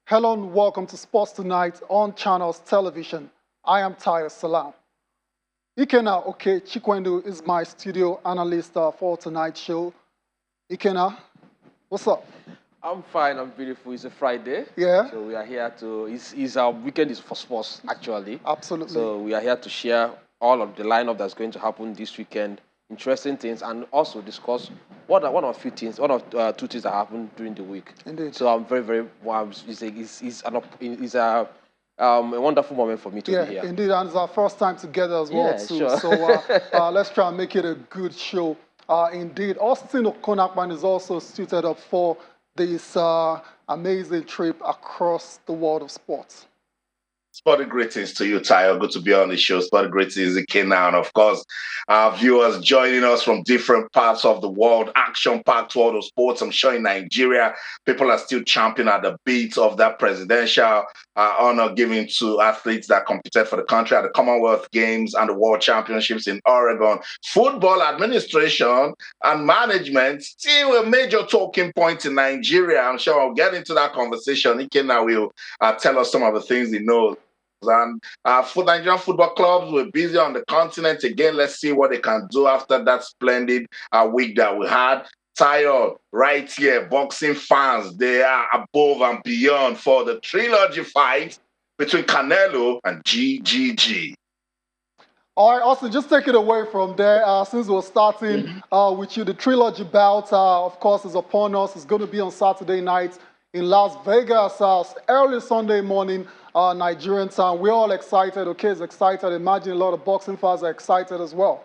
Hello and welcome to Sports Tonight on Channels Television. I am Tyre Salam. Ikena Oke Chikwendu is my studio analyst for tonight's show. Ikena, what's up? I'm fine, I'm beautiful. It's a Friday. Yeah. So we are here to, it's our weekend is for sports, actually. Absolutely. So we are here to share all of the lineup that's going to happen this weekend, interesting things, and also discuss one of a few things, two things that happened during the week. Indeed. So I'm very, it's a wonderful moment for me to be here. Indeed, and it's our first time together as well, too. Sure. So let's try and make it a good show. Indeed, Austin Okonakman is also suited up for this amazing trip across the world of sports. Sport greetings to you, Tayo. Good to be on the show. Sport greetings, Ikena, and of course, our viewers joining us from different parts of the world, action-packed world of sports. I'm sure in Nigeria, people are still champing at the beat of that presidential honor given to athletes that competed for the country at the Commonwealth Games and the World Championships in Oregon. Football administration and management still a major talking point in Nigeria. I'm sure I'll get into that conversation. Ikena will tell us some of the things he knows. And for Nigerian football clubs, we're busy on the continent again. Let's see what they can do after that splendid week that we had. Tayo, right here, boxing fans, they are above and beyond for the trilogy fight between Canelo and GGG. All right, Austin, just take it away from there. Since we're starting with you, the trilogy bout, of course, is upon us. It's going to be on Saturday night in Las Vegas, early Sunday morning, Nigerian time. We're all excited. Okay, is excited. Imagine a lot of boxing fans are excited as well.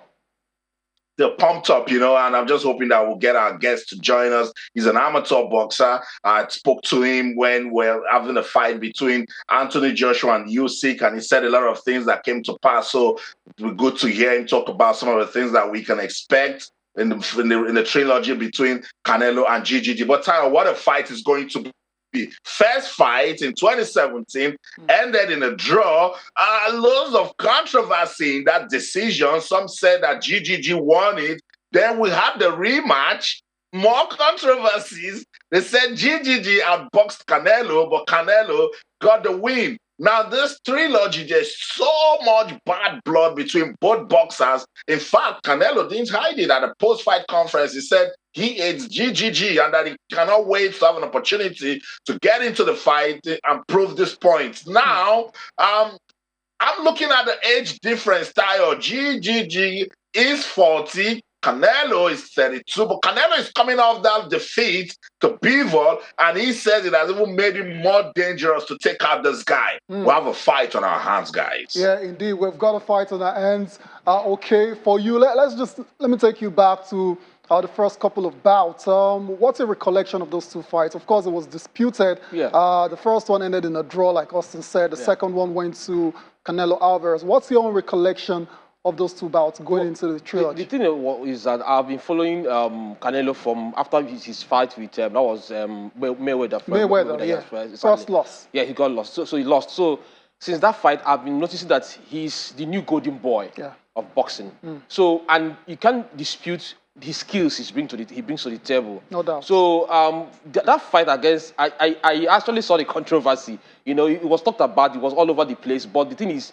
They're pumped up, and I'm just hoping that we'll get our guest to join us. He's an amateur boxer. I spoke to him when we're having a fight between Anthony Joshua and Usyk, and he said a lot of things that came to pass. So we're good to hear him talk about some of the things that we can expect in the trilogy between Canelo and GGG. But Tyler, what a fight is going to be. First fight in 2017 ended in a draw. Loads of controversy in that decision. Some said that GGG won it. Then we had the rematch. More controversies. They said GGG outboxed Canelo, but Canelo got the win. Now, this trilogy, there's so much bad blood between both boxers. In fact, Canelo didn't hide it at a post-fight conference. He said he hates GGG and that he cannot wait to have an opportunity to get into the fight and prove this point. Now, I'm looking at the age difference style. GGG is 40. Canelo is 32, but Canelo is coming off that defeat to Bivol, and he says it has even made him more dangerous to take out this guy. We have a fight on our hands, guys. Yeah, indeed, we've got a fight on our hands. Okay, for you, let me take you back to the first couple of bouts. What's your recollection of those two fights? Of course, it was disputed. Yeah. The first one ended in a draw, like Austin said. The second one went to Canelo Alvarez. What's your own recollection of those two bouts going into the trilogy? The thing is that I've been following Canelo from after his fight with that was Mayweather. Mayweather, yeah. First loss. Yeah, he got lost. So he lost. So since that fight, I've been noticing that he's the new golden boy of boxing. So, and you can't dispute his skills he brings to the table. No doubt. So that fight against, I actually saw the controversy. It was talked about. It was all over the place. But the thing is,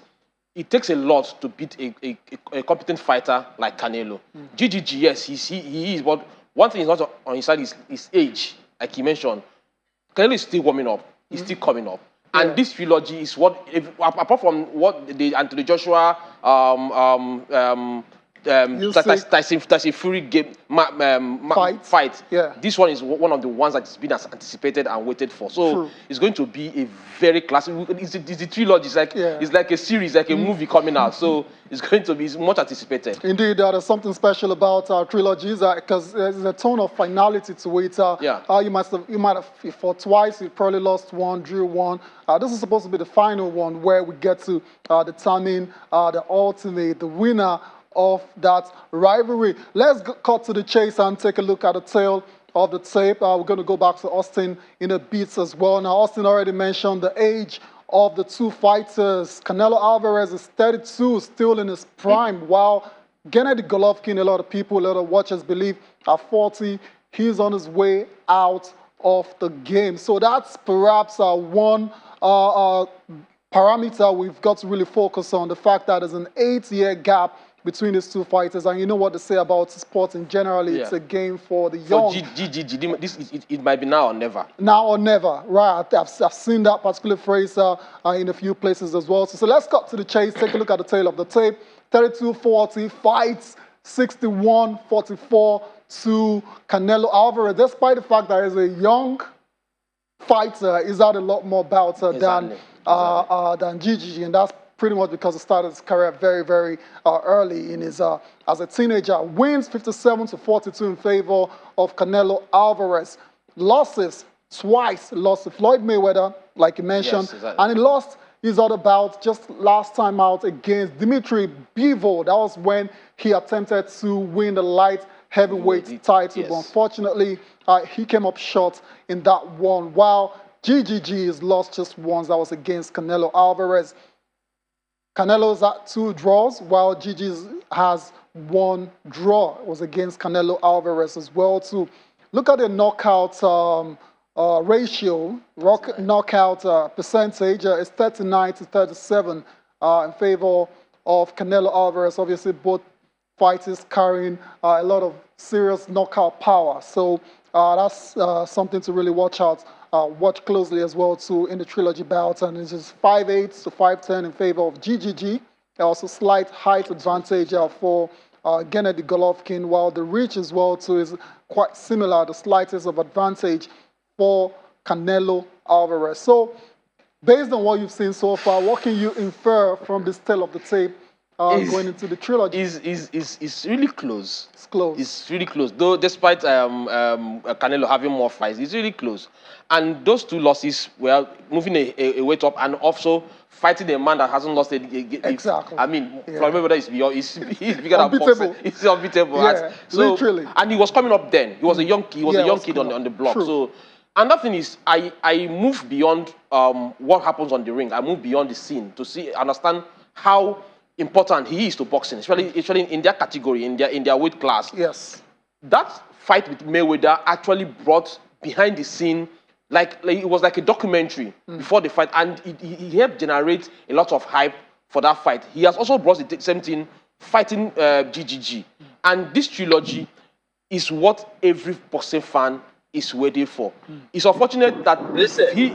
it takes a lot to beat a competent fighter like Canelo. GGG, yes, he is, but one thing is not on his side is his age, like he mentioned. Canelo is still warming up. He's still coming up. And this trilogy is what, apart from what the Anthony Joshua, Tyson Fury game fight. Yeah. This one is one of the ones that's been anticipated and waited for. So it's going to be a very classic. It's the trilogy. It's like a series, like a movie coming out. So it's going to be much anticipated. Indeed, there's something special about trilogies because there's a tone of finality to it. You might have fought twice. You probably lost one, drew one. This is supposed to be the final one where we get to determine the ultimate, the winner of that rivalry. Let's cut to the chase and take a look at the tail of the tape. We're going to go back to Austin in a bit as well. Now, Austin already mentioned the age of the two fighters. Canelo Alvarez is 32, still in his prime, while Gennady Golovkin, a lot of people, a lot of watchers believe, at 40, he's on his way out of the game. So that's perhaps one parameter we've got to really focus on, the fact that there's an 8-year gap between these two fighters. And you know what they say about sports in general, it's a game for the young. It might be now or never. Now or never, right. I've seen that particular phrase in a few places as well. So let's cut to the chase, take a look at the tail of the tape. 32-40 fights, 61-44 to Canelo Alvarez, despite the fact that he's a young fighter, he's had a lot more bouts than GGG, and that's pretty much because he started his career very, very early in his as a teenager. Wins 57-42 in favor of Canelo Alvarez. Losses twice, lost to Floyd Mayweather, like you mentioned, yes, exactly. and he lost his other bout just last time out against Dimitri Bivol. That was when he attempted to win the light heavyweight title, but unfortunately, he came up short in that one, while GGG has lost just once. That was against Canelo Alvarez. Canelo's at 2 draws, while GG has 1 draw. It was against Canelo Alvarez as well, too. Look at the knockout ratio, knockout percentage. It's 39-37 in favor of Canelo Alvarez. Obviously, both fighters carrying a lot of serious knockout power. So that's something to really watch out. Watch closely as well too in the Trilogy bout, and it's just 5'8" to 5'10" in favor of GGG. Also slight height advantage for Gennady Golovkin, while the reach as well too is quite similar, the slightest of advantage for Canelo Alvarez. So based on what you've seen so far, what can you infer from this tale of the tape going into the Trilogy? It's really close. It's close. It's really close. Though despite Canelo having more fights, it's really close. And those 2 losses were moving a weight up and also fighting a man that hasn't lost exactly. I mean, Floyd Mayweather is bigger than boxing. He's unbeatable. Yeah, so, literally. And he was coming up then. He was a young kid. He was a young kid on the block. True. So, another thing is, I move beyond what happens on the ring. I move beyond the scene to understand how important he is to boxing, especially in their category, in their weight class. Yes. That fight with Mayweather actually brought behind the scene, like it was like a documentary before the fight, and he helped generate a lot of hype for that fight. He has also brought the same thing, fighting GGG. And this Trilogy is what every boxing fan is waiting for. It's unfortunate that if he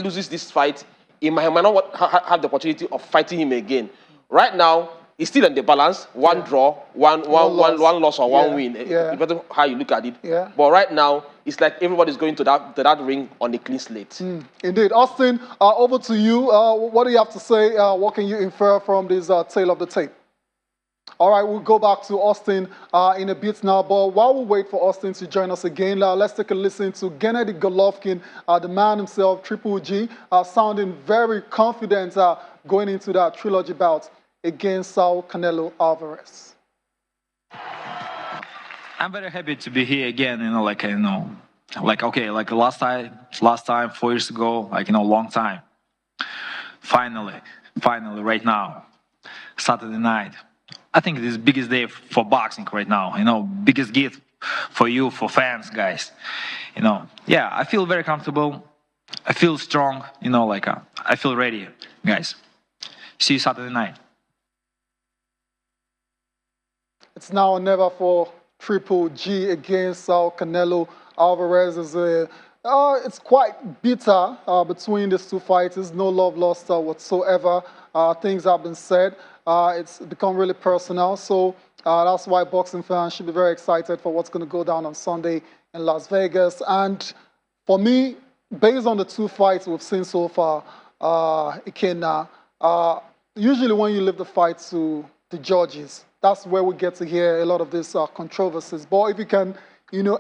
loses this fight, he might not have the opportunity of fighting him again. Right now, he's still in the balance. One draw, one loss or one win. Depending on how you look at it. Yeah. But right now, it's like everybody's going to that ring on a clean slate. Indeed. Austin, over to you. What do you have to say? What can you infer from this tale of the tape? All right, we'll go back to Austin in a bit now. But while we wait for Austin to join us again, let's take a listen to Gennady Golovkin, the man himself, Triple G, sounding very confident going into that Trilogy bout against Canelo Alvarez. I'm very happy to be here again. Like last time, 4 years ago, long time. Finally, right now, Saturday night. I think this is the biggest day for boxing right now. Biggest gift for you, for fans, guys. Yeah, I feel very comfortable. I feel strong. I feel ready, guys. See you Saturday night. It's now or never for Triple G against Canelo Alvarez. It's quite bitter between these two fighters. No love lost whatsoever. Things have been said. It's become really personal. So that's why boxing fans should be very excited for what's going to go down on Sunday in Las Vegas. And for me, based on the 2 fights we've seen so far, usually when you leave the fight to the judges, that's where we get to hear a lot of these controversies. But if you can,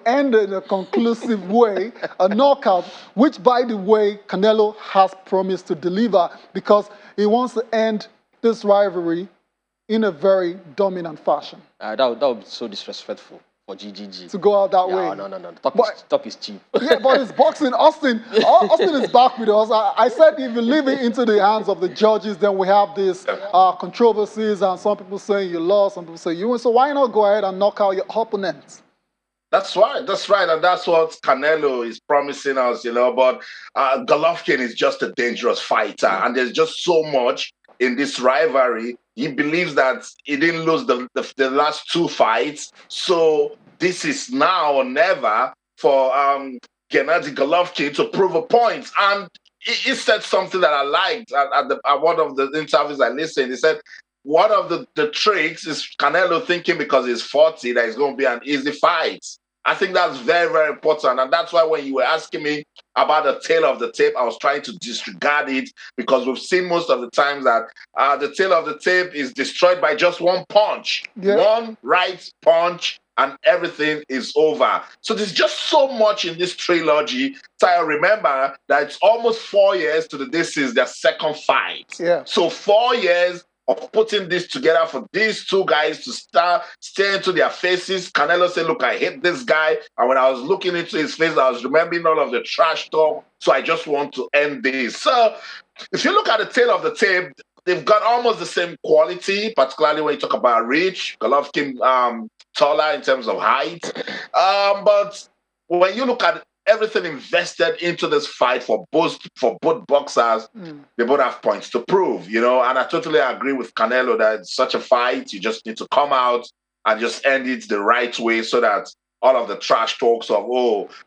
end in a conclusive way, a knockout, which, by the way, Canelo has promised to deliver because he wants to end this rivalry in a very dominant fashion. That would be so disrespectful for GGG. To go out that way. No. Talk is cheap. Yeah, but it's boxing. Austin is back with us. I said if you leave it into the hands of the judges, then we have these controversies, and some people saying you lost, some people say you win. So why not go ahead and knock out your opponent? That's right. That's right. And that's what Canelo is promising us, But Golovkin is just a dangerous fighter. And there's just so much in this rivalry. He believes that he didn't lose the last two fights. So this is now or never for Gennady Golovkin to prove a point. And he said something that I liked at one of the interviews I listened. He said, one of the tricks is Canelo thinking because he's 40 that it's going to be an easy fight. I think that's very, very important. And that's why when you were asking me about the tail of the tape, I was trying to disregard it because we've seen most of the times that the tail of the tape is destroyed by just one punch. Yeah. One right punch and everything is over. So there's just so much in this trilogy. So I remember that it's almost 4 years to this is their second fight. Yeah. So 4 years of putting this together for these two guys to stare into their faces. Canelo said, look, I hate this guy. And when I was looking into his face, I was remembering all of the trash talk. So I just want to end this. So if you look at the tail of the tape, they've got almost the same quality, particularly when you talk about reach. Golovkin taller in terms of height. But when you look at everything invested into this fight for both boxers, they both have points to prove, And I totally agree with Canelo that it's such a fight, you just need to come out and just end it the right way so that all of the trash talks of,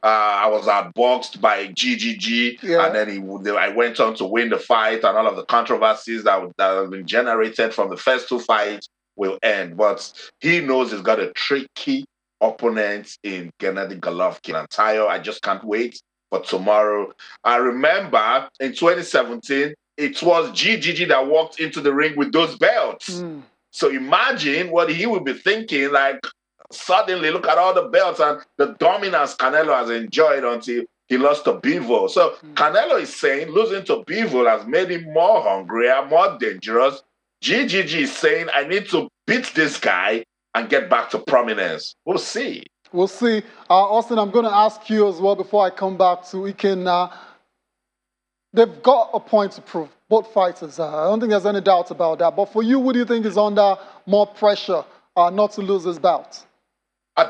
I was outboxed by GGG, and then I went on to win the fight, and all of the controversies that have been generated from the first two fights will end. But he knows he's got a tricky opponents in Gennady Golovkin and Tayo. I just can't wait for tomorrow. I remember in 2017, it was GGG that walked into the ring with those belts. So imagine what he would be thinking, like suddenly look at all the belts and the dominance Canelo has enjoyed until he lost to Bivol. So Canelo is saying losing to Bivol has made him more hungrier, more dangerous. GGG is saying, I need to beat this guy and get back to prominence. We'll see. We'll see. Austin, I'm going to ask you as well before I come back to Iken. They've got a point to prove, both fighters. I don't think there's any doubt about that. But for you, who do you think is under more pressure not to lose his bout?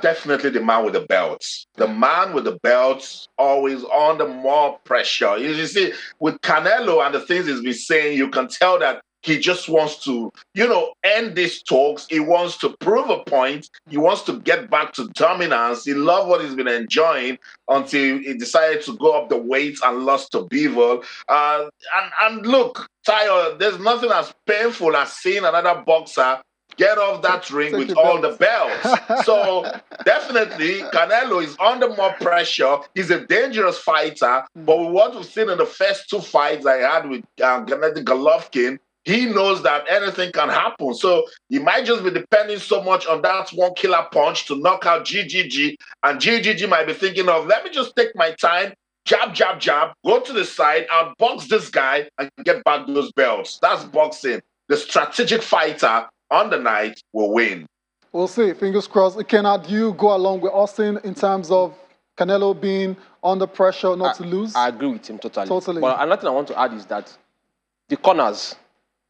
Definitely the man with the belts. The man with the belts always under more pressure. You see, with Canelo and the things he's been saying, you can tell that he just wants to, end these talks. He wants to prove a point. He wants to get back to dominance. He loved what he's been enjoying until he decided to go up the weight and lost to Bivol. And look, Tayo, there's nothing as painful as seeing another boxer get off that ring with all the belts. So definitely, Canelo is under more pressure. He's a dangerous fighter. But with what we've seen in the first two fights I had with Gennady Golovkin, he knows that anything can happen. So he might just be depending so much on that one killer punch to knock out GGG. And GGG might be thinking of, let me just take my time, jab, jab, jab, go to the side, outbox this guy, and get back those belts. That's boxing. The strategic fighter on the night will win. We'll see. Fingers crossed. Cannot you go along with Austin in terms of Canelo being under pressure not to lose? I agree with him totally. But another thing I want to add is that the corners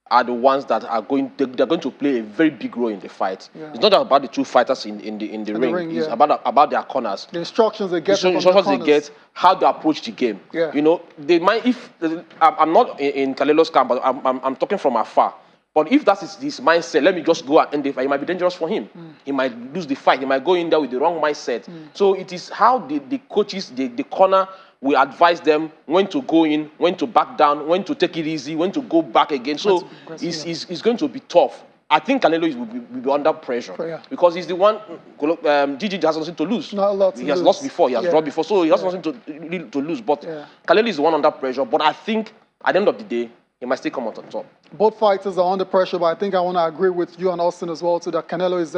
are the ones that are they're going to play a very big role in the fight. Yeah. It's not about the two fighters in the ring. It's about their corners. The instructions they get. They get, how they approach the game. Yeah. They might. If I'm not in Canelo's camp, but I'm talking from afar. But if that is his mindset, let me just go and end the fight. It might be dangerous for him. He might lose the fight. He might go in there with the wrong mindset. So it is how the coaches, the corner, will advise them when to go in, when to back down, when to take it easy, when to go back again. So it's going to be tough. I think Canelo will be under pressure because he's the one. GG has nothing to lose. Not a lot. He has lost before. He has dropped before, so he has nothing to lose. But Canelo is the one under pressure. But I think at the end of the day, he might still come out on top. Both fighters are under pressure, but I think I want to agree with you and Austin as well, too, that Canelo is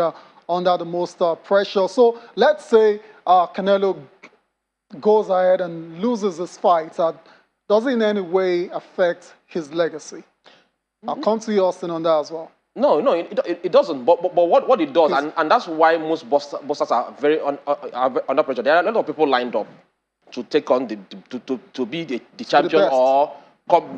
under the most pressure. So let's say Canelo goes ahead and loses his fight. Does it in any way affect his legacy? I'll come to you, Austin, on that as well. No, it doesn't. But what it does, and that's why most boxers are very under pressure. There are a lot of people lined up to take on to be the champion or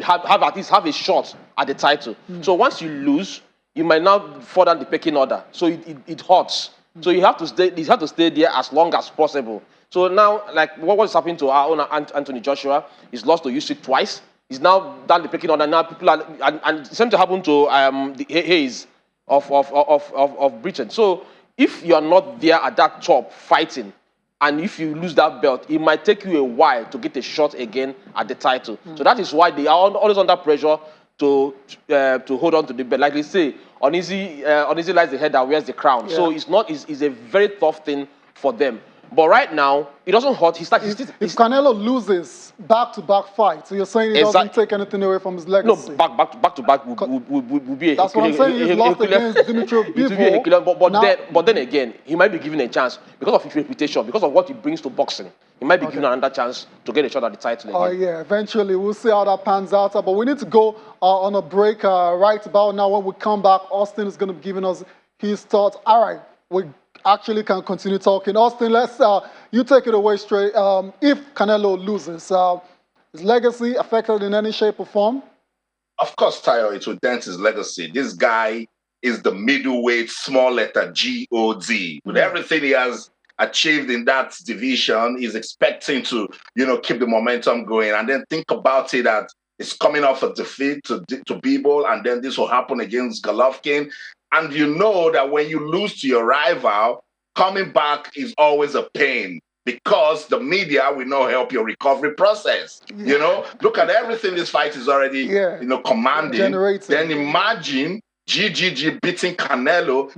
have at least have a shot at the title. So once you lose, you might now fall down the pecking order. So it hurts. So you have to stay. You have to stay there as long as possible. So now, like what's happening to our own Anthony Joshua? He's lost to Usyk twice. He's now done the picking order. Now people are, and the same thing happened to the Hayes of Britain. So if you are not there at that top fighting, and if you lose that belt, it might take you a while to get a shot again at the title. So that is why they are always under pressure to hold on to the belt. Like they say, uneasy lies the head that wears the crown. Yeah. So it's a very tough thing for them. But right now, it doesn't hurt. If Canelo loses back-to-back fights, so you're saying it doesn't take anything away from his legacy? No, back-to-back would be a... That's what I'm saying. He's lost against Dimitri Bivol. But then again, he might be given a chance because of his reputation, because of what he brings to boxing. He might be given another chance to get a shot at the title again. Oh, yeah. Eventually, we'll see how that pans out. But we need to go on a break right about now. When we come back, Austin is going to be giving us his thoughts. All right. We actually can continue talking. Austin, you take it away straight. If Canelo loses, is legacy affected in any shape or form? Of course, Tayo, it will dent his legacy. This guy is the middleweight, small letter G-O-D. With everything he has achieved in that division, he's expecting to, keep the momentum going. And then think about it that it's coming off a defeat to Bivol, and then this will happen against Golovkin. And you know that when you lose to your rival, coming back is always a pain because the media will not help your recovery process. Yeah. Look at everything this fight is already, commanding. Generating. Then imagine GGG beating Canelo.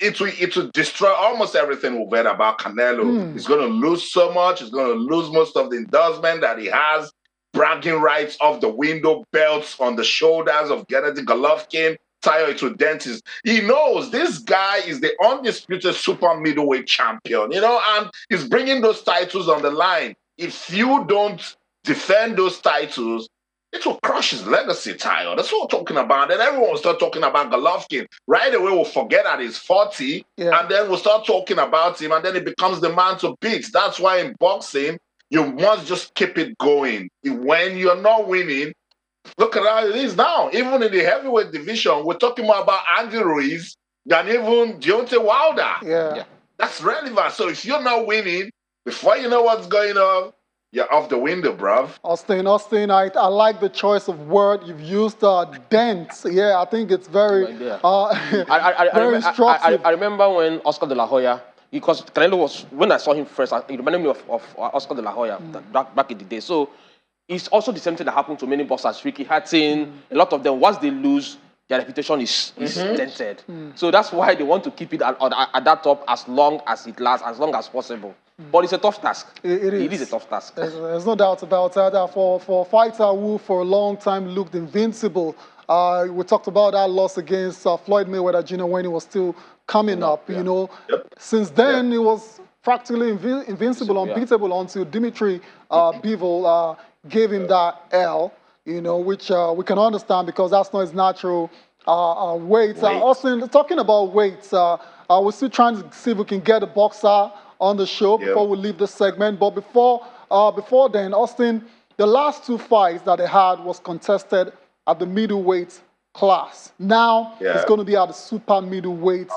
It will destroy almost everything we've heard about Canelo. He's going to lose so much. He's going to lose most of the endorsement that he has, bragging rights off the window, belts on the shoulders of Gennady Golovkin. Tayo, it will dent his. He knows this guy is the undisputed super middleweight champion, and he's bringing those titles on the line. If you don't defend those titles, it will crush his legacy, Tayo. That's what we're talking about. And everyone will start talking about Golovkin. Right away, we'll forget that he's 40, and then we'll start talking about him, and then he becomes the man to beat. That's why in boxing, you must just keep it going. When you're not winning, look at how it is now. Even in the heavyweight division, we're talking more about Andy Ruiz than even Deontay Wilder. Yeah. That's relevant. So if you're not winning, before you know what's going on, you're off the window, bruv. Austin, I like the choice of word you've used, dent. Yeah, I think it's very, very instructive. I remember when Oscar de la Hoya, because Canelo was, when I saw him first, it reminded me of Oscar de la Hoya back in the day. So it's also the same thing that happened to many boxers. Ricky Hatton, a lot of them, once they lose, their reputation is dented. So that's why they want to keep it at that top as long as it lasts, as long as possible. But it's a tough task. It is. It is a tough task. There's no doubt about that. For a fighter who for a long time looked invincible, we talked about that loss against Floyd Mayweather Jr. when he was still coming up. Since then, he was practically invincible, unbeatable until Dimitri Bivol gave him that L, which we can understand because that's not his natural weight. Austin, talking about weights, we're still trying to see if we can get a boxer on the show before we leave this segment. But before then, Austin, the last two fights that they had was contested at the middleweight class. Now it's going to be at the super middleweight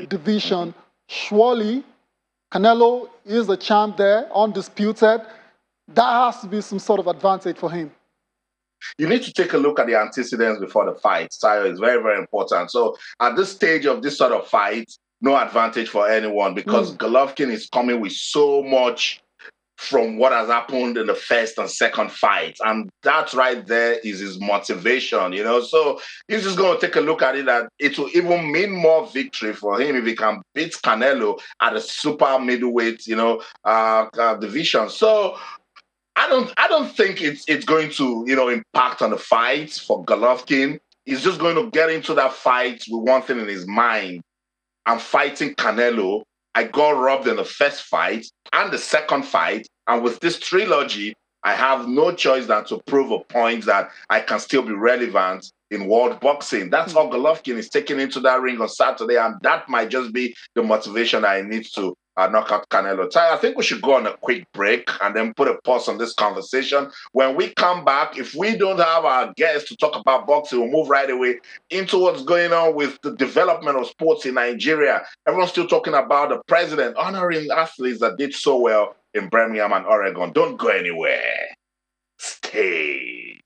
division. Surely, Canelo is the champ there, undisputed. That has to be some sort of advantage for him. You need to take a look at the antecedents before the fight. Tayo, is very, very important. So at this stage of this sort of fight, no advantage for anyone because Golovkin is coming with so much from what has happened in the first and second fight. And that right there is his motivation, So he's just going to take a look at it that it will even mean more victory for him if he can beat Canelo at a super middleweight, division. So I don't think it's going to, impact on the fight for Golovkin. He's just going to get into that fight with one thing in his mind. I'm fighting Canelo. I got robbed in the first fight and the second fight. And with this trilogy, I have no choice than to prove a point that I can still be relevant in world boxing. That's how Golovkin is taking into that ring on Saturday. And that might just be the motivation I need to knock out Canelo. I think we should go on a quick break and then put a pause on this conversation. When we come back, if we don't have our guests to talk about boxing, we'll move right away into what's going on with the development of sports in Nigeria. Everyone's still talking about the president honoring athletes that did so well in Birmingham and Oregon. Don't go anywhere. Stay.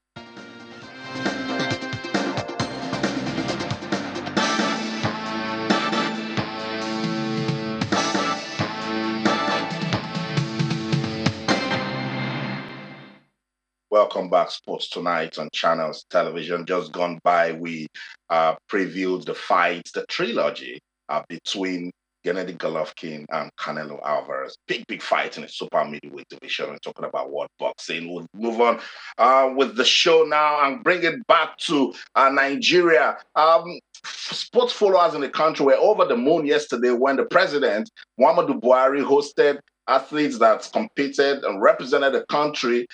Welcome back, Sports Tonight on Channels Television. Just gone by, we previewed the fight, the trilogy between Golovkin and Canelo Alvarez. Big fight in the super middleweight division. We're talking about world boxing. We'll move on with the show now and bring it back to Nigeria. Sports followers in the country were over the moon yesterday when the president, Muhammadu Buhari, hosted athletes that competed and represented the country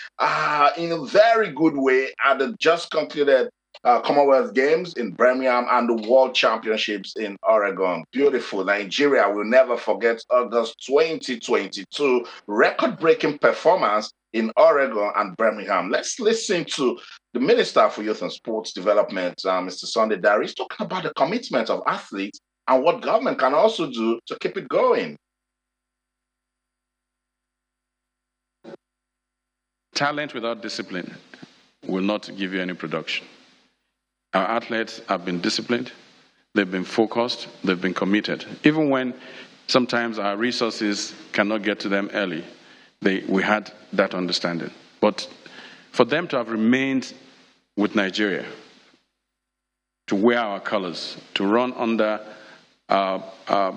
in a very good way at the just concluded Commonwealth Games in Birmingham and the World Championships in Oregon. Beautiful. Nigeria will never forget August 2022 record-breaking performance in Oregon and Birmingham. Let's listen to the Minister for Youth and Sports Development, Mr. Sunday Dare. He's talking about the commitment of athletes and what government can also do to keep it going. Talent without discipline will not give you any production. Our athletes have been disciplined, they've been focused, they've been committed. Even when sometimes our resources cannot get to them early, we had that understanding. But for them to have remained with Nigeria, to wear our colors, to run under our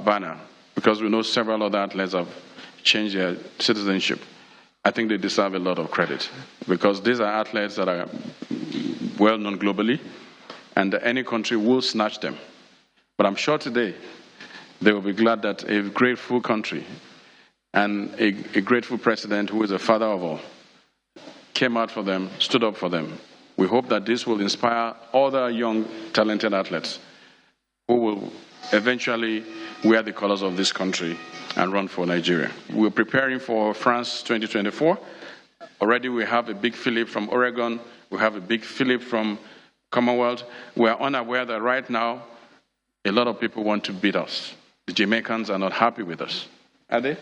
banner, because we know several other athletes have changed their citizenship, I think they deserve a lot of credit, because these are athletes that are well known globally, and any country will snatch them. But I'm sure today they will be glad that a grateful country and a grateful president, who is a father of all, came out for them, stood up for them. We hope that this will inspire other young, talented athletes who will eventually wear the colors of this country and run for Nigeria. We're preparing for France 2024. Already we have a big Philip from Oregon. We have a big Philip from Commonwealth. We're unaware that right now a lot of people want to beat us. The Jamaicans are not happy with us. Are they?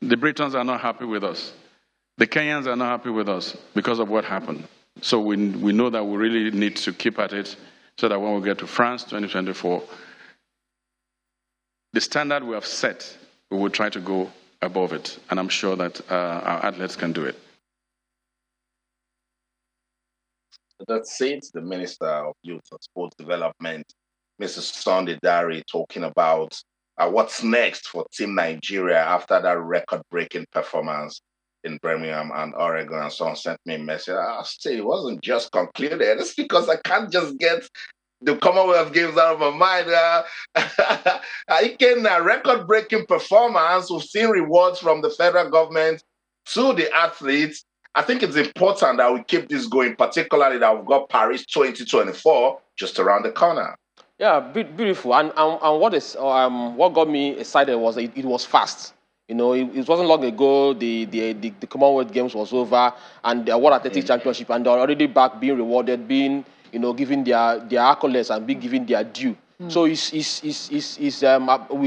The Britons are not happy with us. The Kenyans are not happy with us because of what happened. So we know that we really need to keep at it so that when we get to France 2024, the standard we have set, we will try to go above it. And I'm sure that our athletes can do it. That's it. The Minister of Youth and Sports Development, Mrs. Sunday Dare, talking about what's next for Team Nigeria after that record-breaking performance in Birmingham and Oregon. And someone sent me a message. Still, it wasn't just concluded. It's because I can't just get the Commonwealth Games out of my mind. Again, a record-breaking performance. We've seen rewards from the federal government to the athletes. I think it's important that we keep this going, particularly that we've got Paris 2024 just around the corner. Yeah, beautiful. And what got me excited was it was fast. You know, it wasn't long ago the Commonwealth Games was over and the World Athletics Championship, and they're already back being rewarded, being given their accolades and being given their due. So we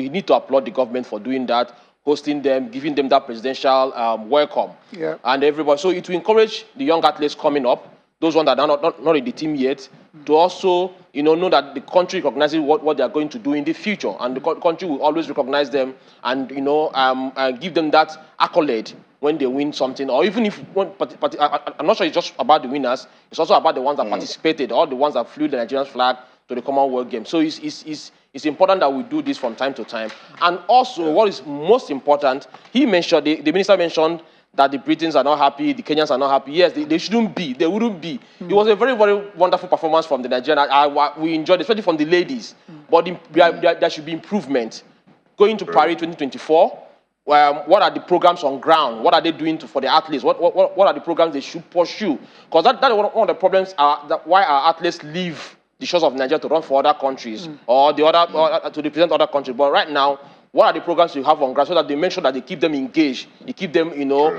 need to applaud the government for doing that, hosting them, giving them that presidential welcome, and everybody. So it will encourage the young athletes coming up, those ones that are not in the team yet, to also know that the country recognizes what they are going to do in the future, and the country will always recognize them and give them that accolade when they win something, or even if I'm not sure it's just about the winners, it's also about the ones that participated, or the ones that flew the Nigerian flag to the Commonwealth Games. So it's important that we do this from time to time. And also, what is most important, he mentioned, the minister mentioned that the Britons are not happy, the Kenyans are not happy. Yes, they shouldn't be, they wouldn't be. It was a very, very wonderful performance from the Nigerian. We enjoyed it, especially from the ladies. But there should be improvement. Going to Paris 2024, what are the programs on ground? What are they doing for the athletes? What are the programs they should pursue? Because that is one of the problems why our athletes leave the shores of Nigeria to run for other countries or the other or to represent other countries. But right now, what are the programs you have on ground so that they make sure that they keep them engaged, you keep them,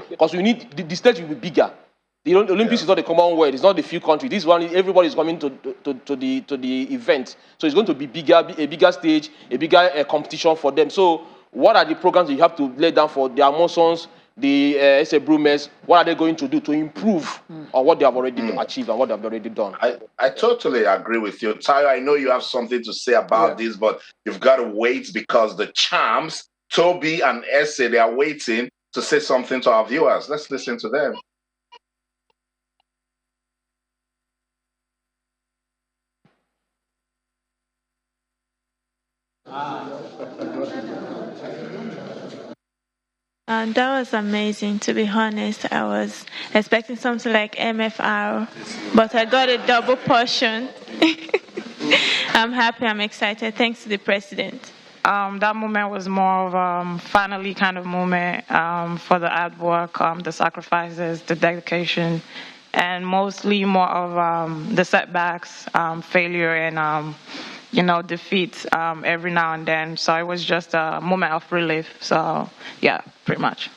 because we need the stage will be bigger. The Olympics is not the Commonwealth. It's not the few countries. This one, everybody is coming to the event, so it's going to be a bigger stage, a bigger competition for them. So, what are the programs you have to lay down for the Amazons, the SA Brumers? What are they going to do to improve on what they have already achieved and what they have already done? I totally agree with you, Tayo. I know you have something to say about this, but you've got to wait because the champs, Toby and SA, they are waiting to say something to our viewers. Let's listen to them. That was amazing, to be honest. I was expecting something like MFR, but I got a double portion. I'm happy, I'm excited. Thanks to the president. That moment was more of finally kind of moment for the hard work, the sacrifices, the dedication, and mostly more of the setbacks, failure, and defeats every now and then. So it was just a moment of relief. So yeah, pretty much.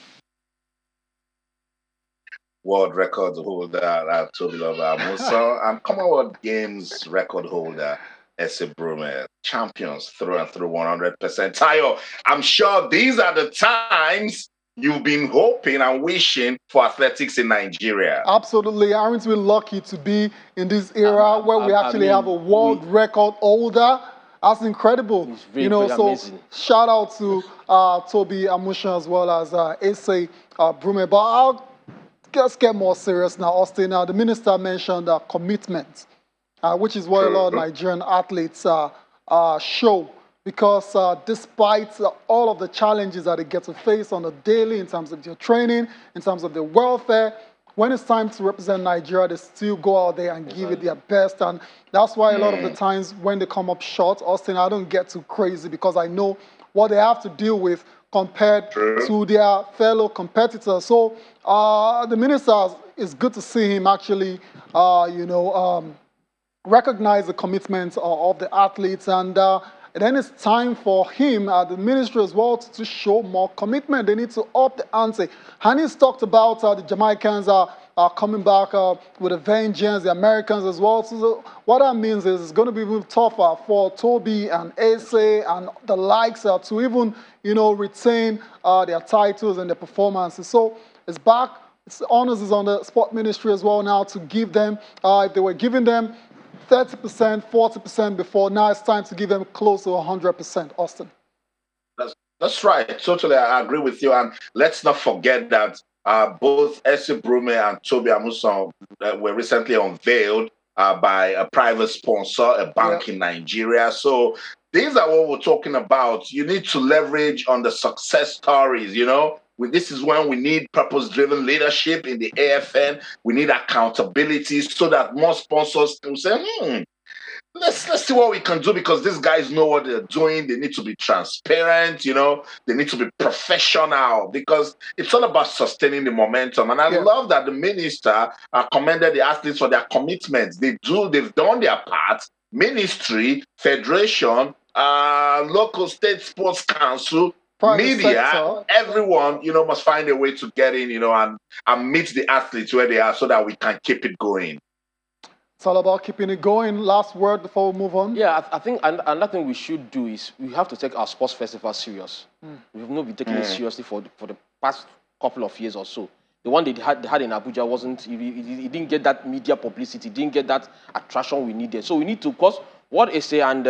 World record holder Toby Musa and Commonwealth Games record holder SA Brume, champions through and through 100%. Tayo, I'm sure these are the times you've been hoping and wishing for athletics in Nigeria. Absolutely. Aren't we lucky to be in this era where we actually have a world record holder? That's incredible. It's very so amazing. Shout out to Toby Amusha as well as SA Brume. But I'll just get more serious now, Austin. The minister mentioned commitment, which is what a lot of Nigerian athletes show. Because despite all of the challenges that they get to face on a daily in terms of their training, in terms of their welfare, when it's time to represent Nigeria, they still go out there and give it their best. And that's why a lot of the times when they come up short, Austin, I don't get too crazy because I know what they have to deal with compared to their fellow competitors. So the minister, it's good to see him actually, recognize the commitment of the athletes. And then it's time for him, the ministry as well, to show more commitment. They need to up the ante. And he's talked about the Jamaicans are coming back with a vengeance, the Americans as well. So what that means is it's going to be even tougher for Toby and Asa and the likes to even, retain their titles and their performances. So it's back. It's honors is on the sport ministry as well now to give them, if they were giving them 30%, 40% before, now it's time to give them close to 100%, Austin. That's right. Totally, I agree with you. And let's not forget that both SA Brume and Toby Amuson were recently unveiled by a private sponsor, a bank in Nigeria. So these are what we're talking about. You need to leverage on the success stories, This is when we need purpose-driven leadership in the AFN. We need accountability so that more sponsors can say, let's see what we can do because these guys know what they're doing. They need to be transparent, They need to be professional because it's all about sustaining the momentum. And I love that the minister commended the athletes for their commitments. They've done their part. Ministry, federation, local state sports council, media, everyone, must find a way to get in, and meet the athletes where they are so that we can keep it going. It's all about keeping it going. Last word before we move on. Yeah, I think another thing we should do is we have to take our sports festival serious. We've not been taking it seriously for the past couple of years or so. The one they had in Abuja wasn't, it didn't get that media publicity, didn't get that attraction we needed. So we need to, because what Ese and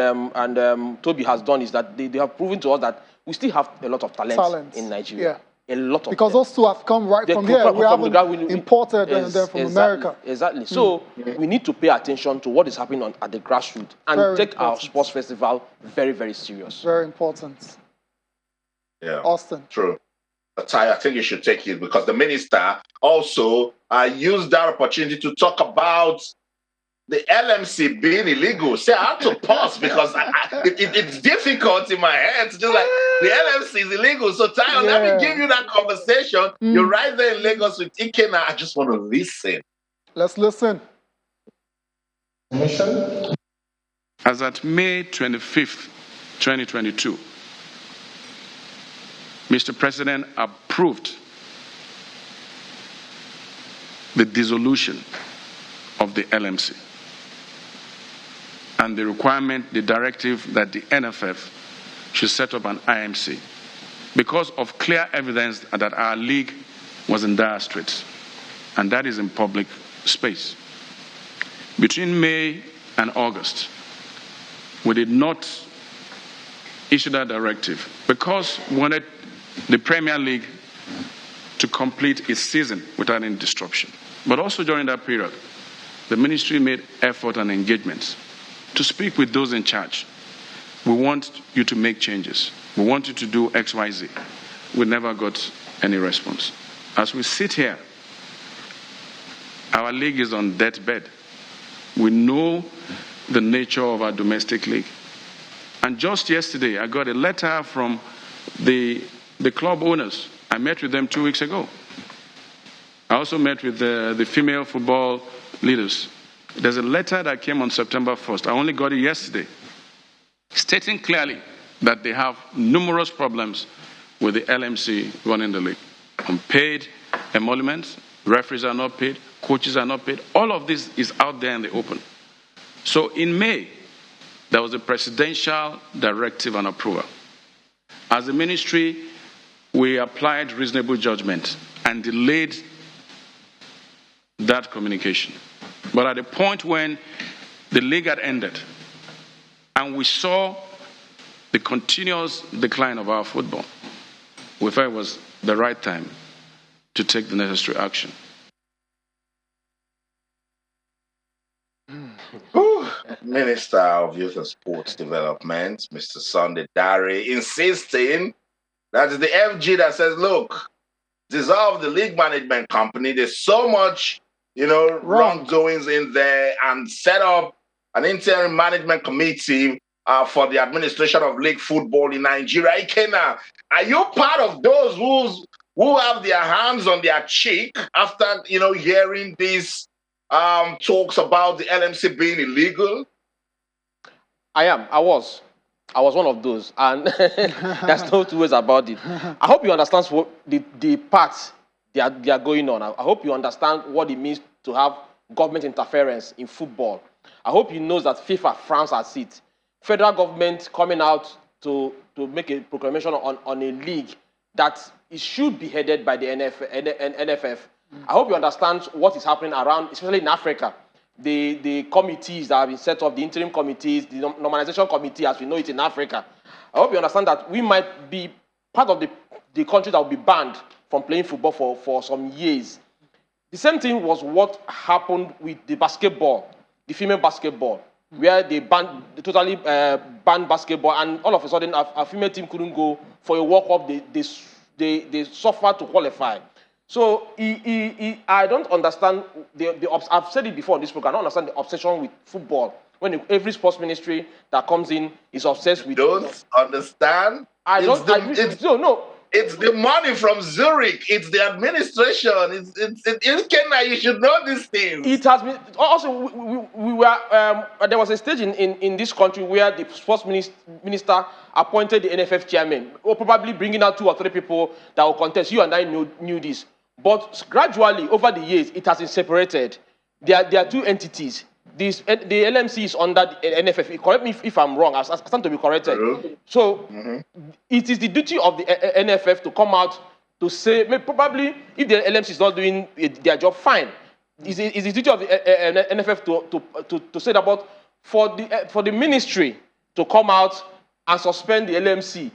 Toby has done is that they have proven to us that we still have a lot of talent in Nigeria. A lot of because those two have come right from here. We haven't imported them from America. Exactly. So we need to pay attention to what is happening at the grassroots and take our sports festival very, very serious. Very important. Yeah. Austin. True. I think you should take it because the minister also used that opportunity to talk about the LMC being illegal. See, I had to pause because it's difficult in my head to just like, the LMC is illegal. So, Tayo, let me give you that conversation. You're right there in Lagos with Ikena. I just want to listen. Let's listen. As at May 25th, 2022, Mr. President approved the dissolution of the LMC and the requirement, the directive that the NFF should set up an IMC because of clear evidence that our league was in dire straits, and that is in public space. Between May and August, we did not issue that directive because we wanted the Premier League to complete its season without any disruption. But also during that period, the ministry made effort and engagements to speak with those in charge. We want you to make changes. We want you to do X, Y, Z. We never got any response. As we sit here, our league is on deathbed. We know the nature of our domestic league. And just yesterday, I got a letter from the club owners. I met with them 2 weeks ago. I also met with the female football leaders. There's a letter that came on September 1st. I only got it yesterday, stating clearly that they have numerous problems with the LMC running the league. Unpaid emoluments, referees are not paid, coaches are not paid. All of this is out there in the open. So in May, there was a presidential directive and approval. As a ministry, we applied reasonable judgment and delayed that communication. But at the point when the league had ended and we saw the continuous decline of our football, we felt it was the right time to take the necessary action. Minister of Youth and Sports Development, Mr. Sunday Dare, insisting that is the FG that says, look, dissolve the league management company. There's so much, wrongdoings in there, and set up an interim management committee for the administration of league football in Nigeria. Ikena, are you part of those who have their hands on their cheek after, hearing these talks about the LMC being illegal? I was one of those, and there's no two ways about it. I hope you understand what the parts they are going on. I hope you understand what it means to have government interference in football. I hope you know that FIFA frowns at it. Federal government coming out to make a proclamation on a league that it should be headed by the NFF. I hope you understand what is happening around, especially in Africa. The committees that have been set up, the interim committees, the normalization committee, as we know it in Africa. I hope you understand that we might be part of the country that will be banned from playing football for some years. The same thing was what happened with the basketball, the female basketball, where they totally banned basketball, and all of a sudden a female team couldn't go for a World Cup. They suffered to qualify. So I don't understand I've said it before on this program. I don't understand the obsession with football. When every sports ministry that comes in is obsessed with. Don't understand. No. It's the money from Zurich. It's the administration. It's Kenya. You should know these things. It has been also. We were there was a stage in this country where the sports minister appointed the NFF chairman, or probably bringing out 2 or 3 people that will contest. You and I knew this. But gradually, over the years, it has been separated. There are 2 entities. The LMC is under the NFF. Correct me if I'm wrong. I stand to be corrected. So, it is the duty of the NFF to come out to say, probably, if the LMC is not doing their job, fine. It's the duty of the NFF to say that, but for the ministry to come out and suspend the LMC,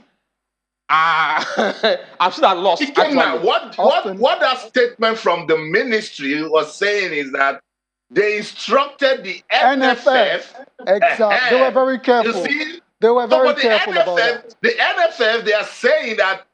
I'm still at loss. What that statement from the ministry was saying is that they instructed the NFF. Exactly. They were very careful. You see? They were very careful about that. The NFF, they are saying that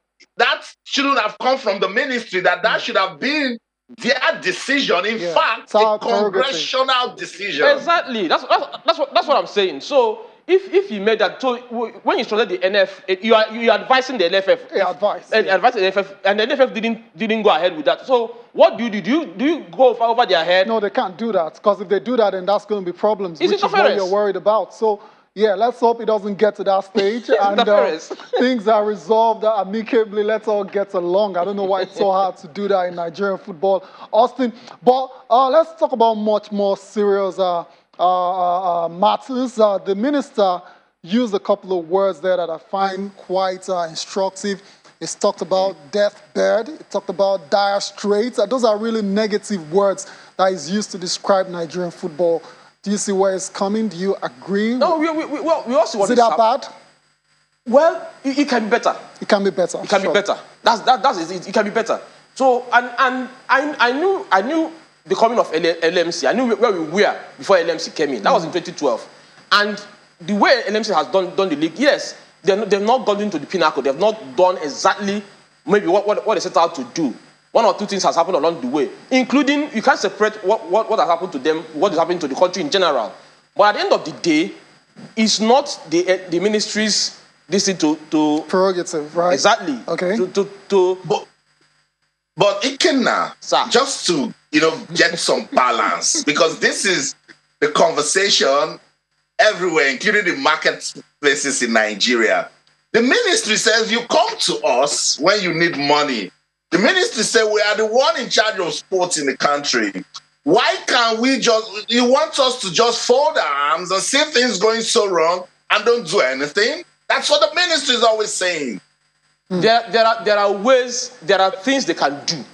shouldn't have come from the ministry, that should have been their decision. In fact, a congressional decision. Exactly. That's what I'm saying. So if you made that, so when you started the NFF, you are advising the NFF. Yeah, advising the NFF, and the NFF didn't go ahead with that. So what do you do? Do you go over their head? No, they can't do that, because if they do that, then that's going to be problems, Is which is what you're worried about. So Yeah, let's hope it doesn't get to that stage and things are resolved amicably. Let's all get along. I don't know why it's so hard to do that in Nigerian football, Austin. But let's talk about much more serious matters. The minister used a couple of words there that I find quite instructive. It's talked about deathbed. It talked about dire straits. Those are really negative words that is used to describe Nigerian football. Do you see where it's coming? Do you agree? No, we also want to. Is it that bad? Well, it can be better. It can be better. It can be better. That's it. It can be better. So, and I knew the coming of LMC. I knew where we were before LMC came in. That was in 2012. And the way LMC has done the league, yes, they've not gone into the pinnacle. They've not done exactly maybe what they set out to do. One or two things has happened along the way, including you can't separate what has happened to them, what is happening to the country in general. But at the end of the day, it's not the ministry's to prerogative, right? Exactly. Okay. But Ikenna, just to get some balance, because this is the conversation everywhere, including the marketplaces in Nigeria. The ministry says you come to us when you need money. The ministry said we are the one in charge of sports in the country. Why can't we you want us to just fold our arms and see things going so wrong and don't do anything? That's what the ministry is always saying. There are ways, there are things they can do.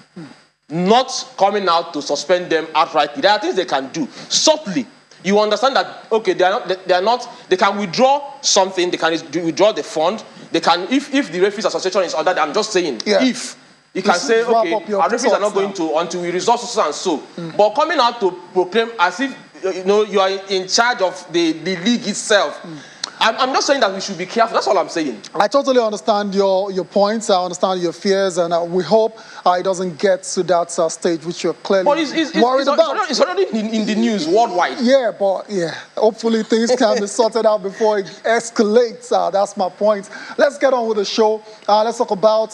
Not coming out to suspend them outrightly. There are things they can do subtly. You understand that, okay, they can withdraw something, they can withdraw the fund, they can, if the referees association is under, I'm just saying, if. You can say, okay, our referees are not going to until we resolve so and so. But coming out to proclaim as if you are in charge of the league itself. I'm just saying that we should be careful. That's all I'm saying. I totally understand your points. I understand your fears, and we hope it doesn't get to that stage which you're clearly worried about. It's already in the news worldwide. Yeah, but hopefully things can be sorted out before it escalates. That's my point. Let's get on with the show. Let's talk about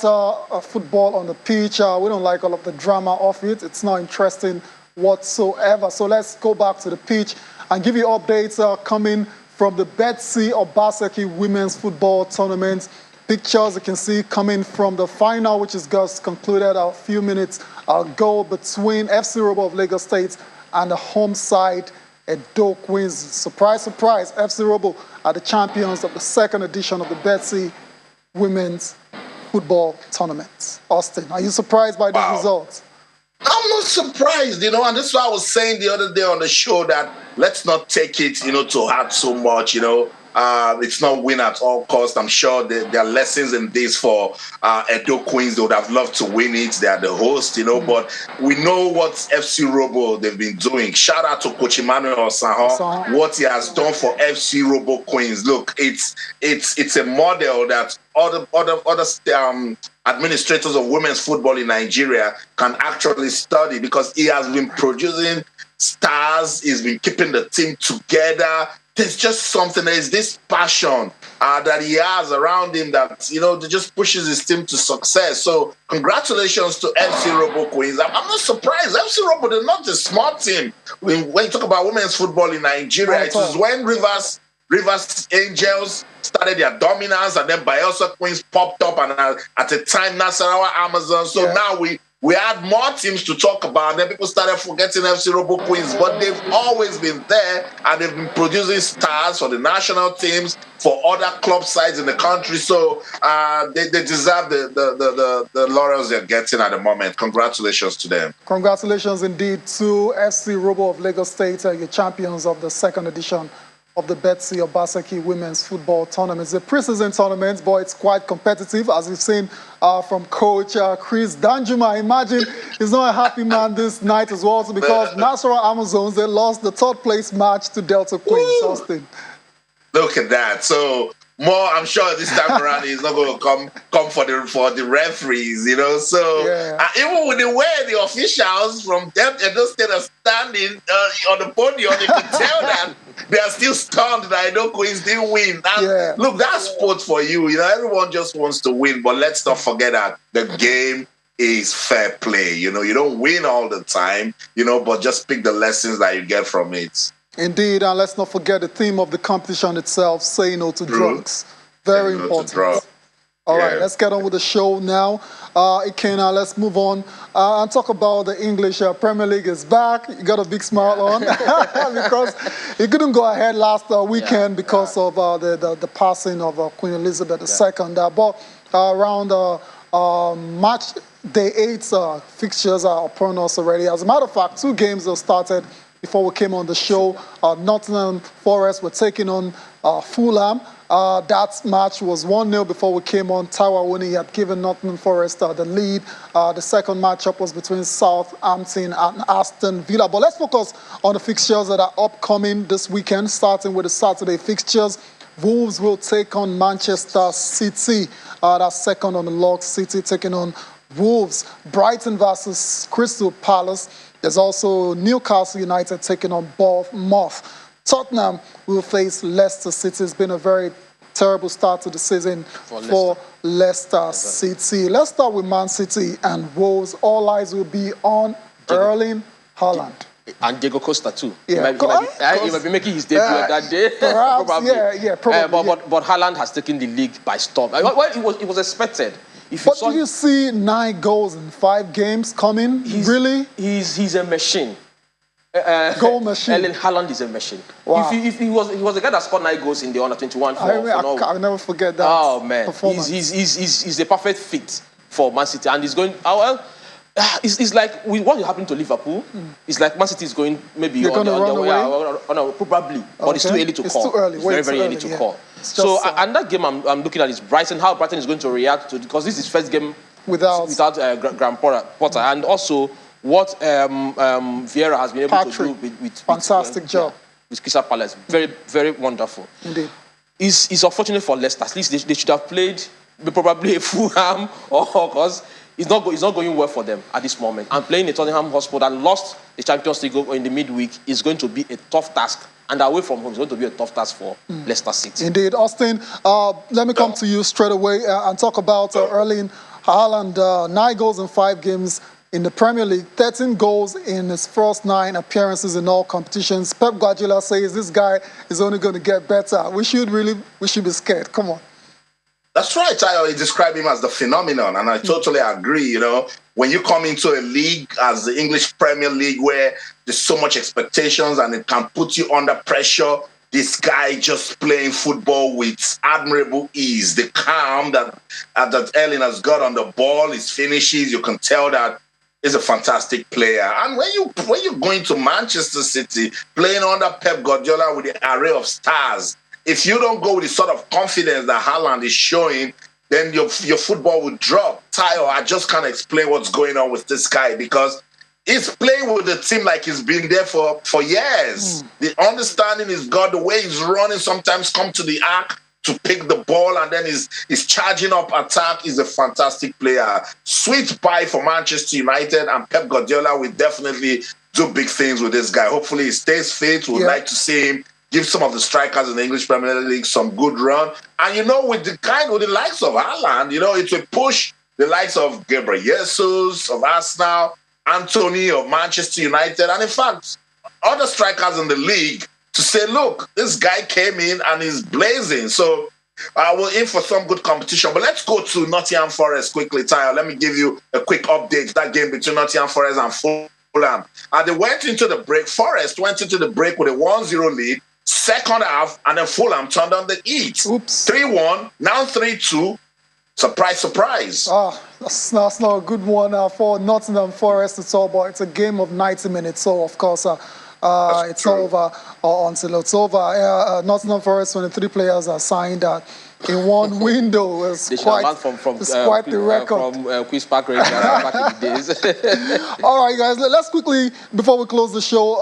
football on the pitch. We don't like all of the drama of it. It's not interesting whatsoever. So let's go back to the pitch and give you updates coming from the Betsy Obaseki Women's Football Tournament. Pictures you can see coming from the final, which is just concluded a few minutes ago between FC Robo of Lagos State and the home side, Edo Queens. Surprise, surprise, FC Robo are the champions of the second edition of the Betsy Women's Football Tournament. Austin, are you surprised by these results? I'm not surprised, and that's why I was saying the other day on the show that let's not take it, to heart so much, It's not win at all costs. I'm sure there are lessons in this for Edo Queens. They would have loved to win it. They are the host, but we know what FC Robo they've been doing. Shout out to Coach Emmanuel Osaho, what he has done for FC Robo Queens. Look, it's a model that other administrators of women's football in Nigeria can actually study, because he has been producing stars. He's been keeping the team together. There's just something, there's this passion that he has around him that, just pushes his team to success. So congratulations to FC Robo Queens. I'm not surprised. FC Robo, they're not a small team. When you talk about women's football in Nigeria, it was when Rivers Angels started their dominance, and then Bayelsa Queens popped up, and at the time, Nasarawa Amazon. So now we had more teams to talk about, and then people started forgetting FC Robo Queens, but they've always been there, and they've been producing stars for the national teams, for other club sides in the country. So they deserve the laurels they're getting at the moment. Congratulations to them. Congratulations indeed to FC Robo of Lagos State, your champions of the second edition of the Betsy Obaseki Women's Football Tournament. It's a preseason tournament, but it's quite competitive, as we've seen from Coach Chris Danjuma. I imagine he's not a happy man this night as well, because Nasarawa Amazons, they lost the third place match to Delta Queens. Austin. Look at that. So I'm sure this time around he's not going to come for the referees, So even with the way the officials from Edo State are standing on the podium, you can tell that they are still stunned that Edo Queens didn't win. And look, that's sport for you. Everyone just wants to win, but let's not forget that the game is fair play. You don't win all the time, but just pick the lessons that you get from it. Indeed, and let's not forget the theme of the competition itself, say no to drugs. Very important. All right, let's get on with the show now. Ikena, let's move on and talk about the English Premier League is back. You got a big smile on because it couldn't go ahead last weekend because of the passing of Queen Elizabeth II. But around March Day 8 fixtures are upon us already. As a matter of fact, 2 games have started before we came on the show. Nottingham Forest were taking on Fulham. That match was 1-0 before we came on. Taiwo Awoniyi had given Nottingham Forest the lead. The second matchup was between Southampton and Aston Villa. But let's focus on the fixtures that are upcoming this weekend, starting with the Saturday fixtures. Wolves will take on Manchester City. That's second on the log. City taking on Wolves. Brighton versus Crystal Palace. There's also Newcastle United taking on Bournemouth. Tottenham will face Leicester City. It's been a very terrible start to the season for Leicester City. Let's start with Man City and Wolves. All eyes will be on Erling Haaland. And Diego Costa too. Yeah, he might be making his debut on that day. Perhaps, probably. Probably. But Haaland has taken the league by storm. Well, it was expected. But do you see 9 goals in 5 games coming? Really? He's a machine. Goal machine. Erling Haaland is a machine. Wow. If he was the guy that scored 9 goals in the under-21 I'll never forget that. Oh man, performance. He's a perfect fit for Man City, and he's going. It's like with what happened to Liverpool. It's like Man City is going maybe on the way. Probably, but it's too early to call. It's too early. It's very early to call. So and that game I'm looking at is Brighton. How Brighton is going to react to, because this is first game without Graham Potter, and also what Vieira has been able to do with fantastic job with Crystal Palace. Very, very wonderful. Indeed. It's unfortunate for Leicester. At least they should have played probably a Fulham, or because it's not going well for them at this moment. And playing a Tottenham Hotspur that lost the Champions League in the midweek is going to be a tough task. And away from home is going to be a tough task for Leicester City. Indeed. Austin, let me come to you straight away and talk about Erling Haaland. 9 goals in 5 games in the Premier League, 13 goals in his first 9 appearances in all competitions. Pep Guardiola says this guy is only going to get better. We should be scared. Come on. That's right. I describe him as the phenomenon, and I totally agree. You know, when you come into a league as the English Premier League, where there's so much expectations and it can put you under pressure, this guy just playing football with admirable ease. The calm that Erling has got on the ball, his finishes, you can tell that he's a fantastic player. And when you're going to Manchester City, playing under Pep Guardiola with the array of stars, if you don't go with the sort of confidence that Haaland is showing, then your football will drop. Tayo, I just can't explain what's going on with this guy, because he's playing with the team like he's been there for years. The understanding he's got, the way he's running, sometimes come to the arc to pick the ball, and then he's charging up attack. He's a fantastic player. Sweet pie for Manchester United, and Pep Guardiola will definitely do big things with this guy. Hopefully he stays fit. We'd like to see him give some of the strikers in the English Premier League some good run. And, you know, with the likes of Haaland, you know, it will push the likes of Gabriel Jesus, of Arsenal, Anthony of Manchester United, and in fact, other strikers in the league to say, look, this guy came in and he's blazing. So we're in for some good competition. But let's go to Nottingham Forest quickly, Tayo. Let me give you a quick update. That game between Nottingham Forest and Fulham. They went into the break. Forest went into the break with a 1-0 lead. Second half, and then Fulham turned on the heat. 3-1, now 3-2. Surprise, surprise. That's not a good one for Nottingham Forest at all, but it's a game of 90 minutes, so of course it's over until it's over. Nottingham Forest, 23 players are signed in one window. It's quite the record. From Queen's Park Rangers back in the days. All right, guys, let's quickly, before we close the show,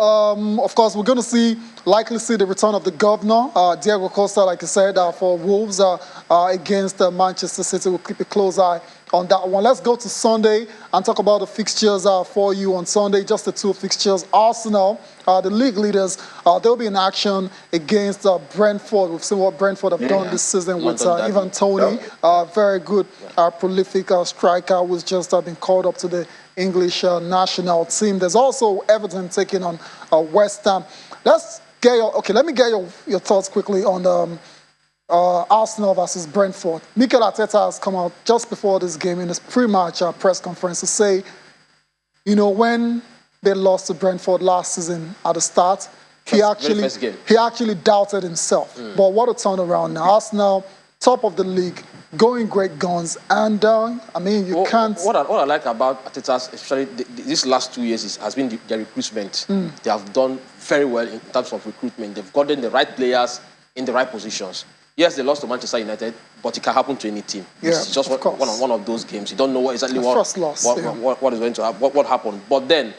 of course, we're going to likely see the return of the governor, Diego Costa, like I said, for Wolves against Manchester City. We'll keep a close eye on that one. Let's go to Sunday and talk about the fixtures for you on Sunday, just the 2 fixtures. Arsenal, the league leaders, they'll be in action against Brentford. We've seen what Brentford have done this season with Ivan Toney, very good, prolific striker who's just been called up to the English national team. There's also Everton taking on West Ham. Let's let me get your thoughts quickly on Arsenal versus Brentford. Mikel Arteta has come out just before this game in his pre-match press conference to say, you know, when they lost to Brentford last season at the start, he actually doubted himself. But what a turnaround now. Arsenal, top of the league, going great guns, and I mean, you can't... What I like about Arteta, especially these last 2 years, has been their recruitment. They have done very well in terms of recruitment. They've gotten the right players in the right positions. Yes, they lost to Manchester United, but it can happen to any team. Yeah, it's just one of those games. You don't know exactly what is going to happen, what happened. But then,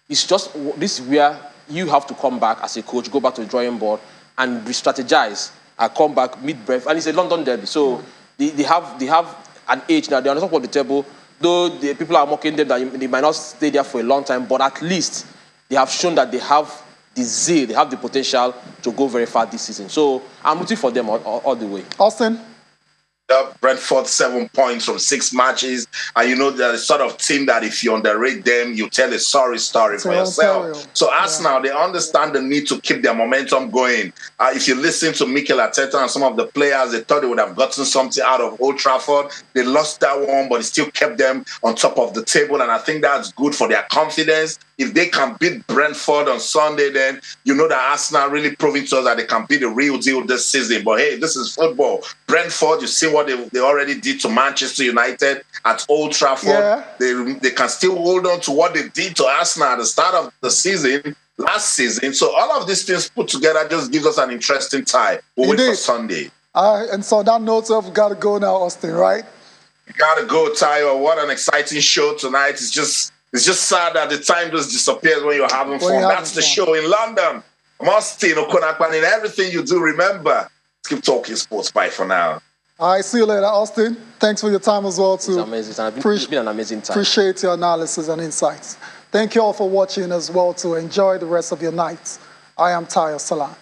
it's just, this is where you have to come back as a coach, go back to the drawing board, and re-strategize, and come back mid-breath. And it's a London derby, so they have an age now. They're on top of the table. Though the people are mocking them that they might not stay there for a long time, but at least they have shown that they have the zeal, they have the potential to go very far this season. So I'm rooting for them all the way. Austin? Brentford 7 points from 6 matches, and you know they're the sort of team that if you underrate them, you tell a sorry story for yourself. So Arsenal, they understand the need to keep their momentum going. If you listen to Mikel Arteta and some of the players, they thought they would have gotten something out of Old Trafford. They lost that one, but it still kept them on top of the table, and I think that's good for their confidence. If they can beat Brentford on Sunday, then you know that Arsenal really proving to us that they can be the real deal this season. But hey, this is football. Brentford, you see what they already did to Manchester United at Old Trafford. Yeah. They can still hold on to what they did to Arsenal at the start of the season, last season. So all of these things put together just gives us an interesting tie. We'll wait for Sunday. And so that note, we've got to go now, Austin, right? You got to go, Tayo. What an exciting show tonight. It's just sad that the time just disappears when you're having fun. That's the show in London. Austin, Okonakpan, in everything you do, remember, let's keep talking sports. Bye for now. All right, see you later, Austin. Thanks for your time as well, too. It's amazing. It's been an amazing time. Appreciate your analysis and insights. Thank you all for watching as well, too. Enjoy the rest of your night. I am Tayo Salam.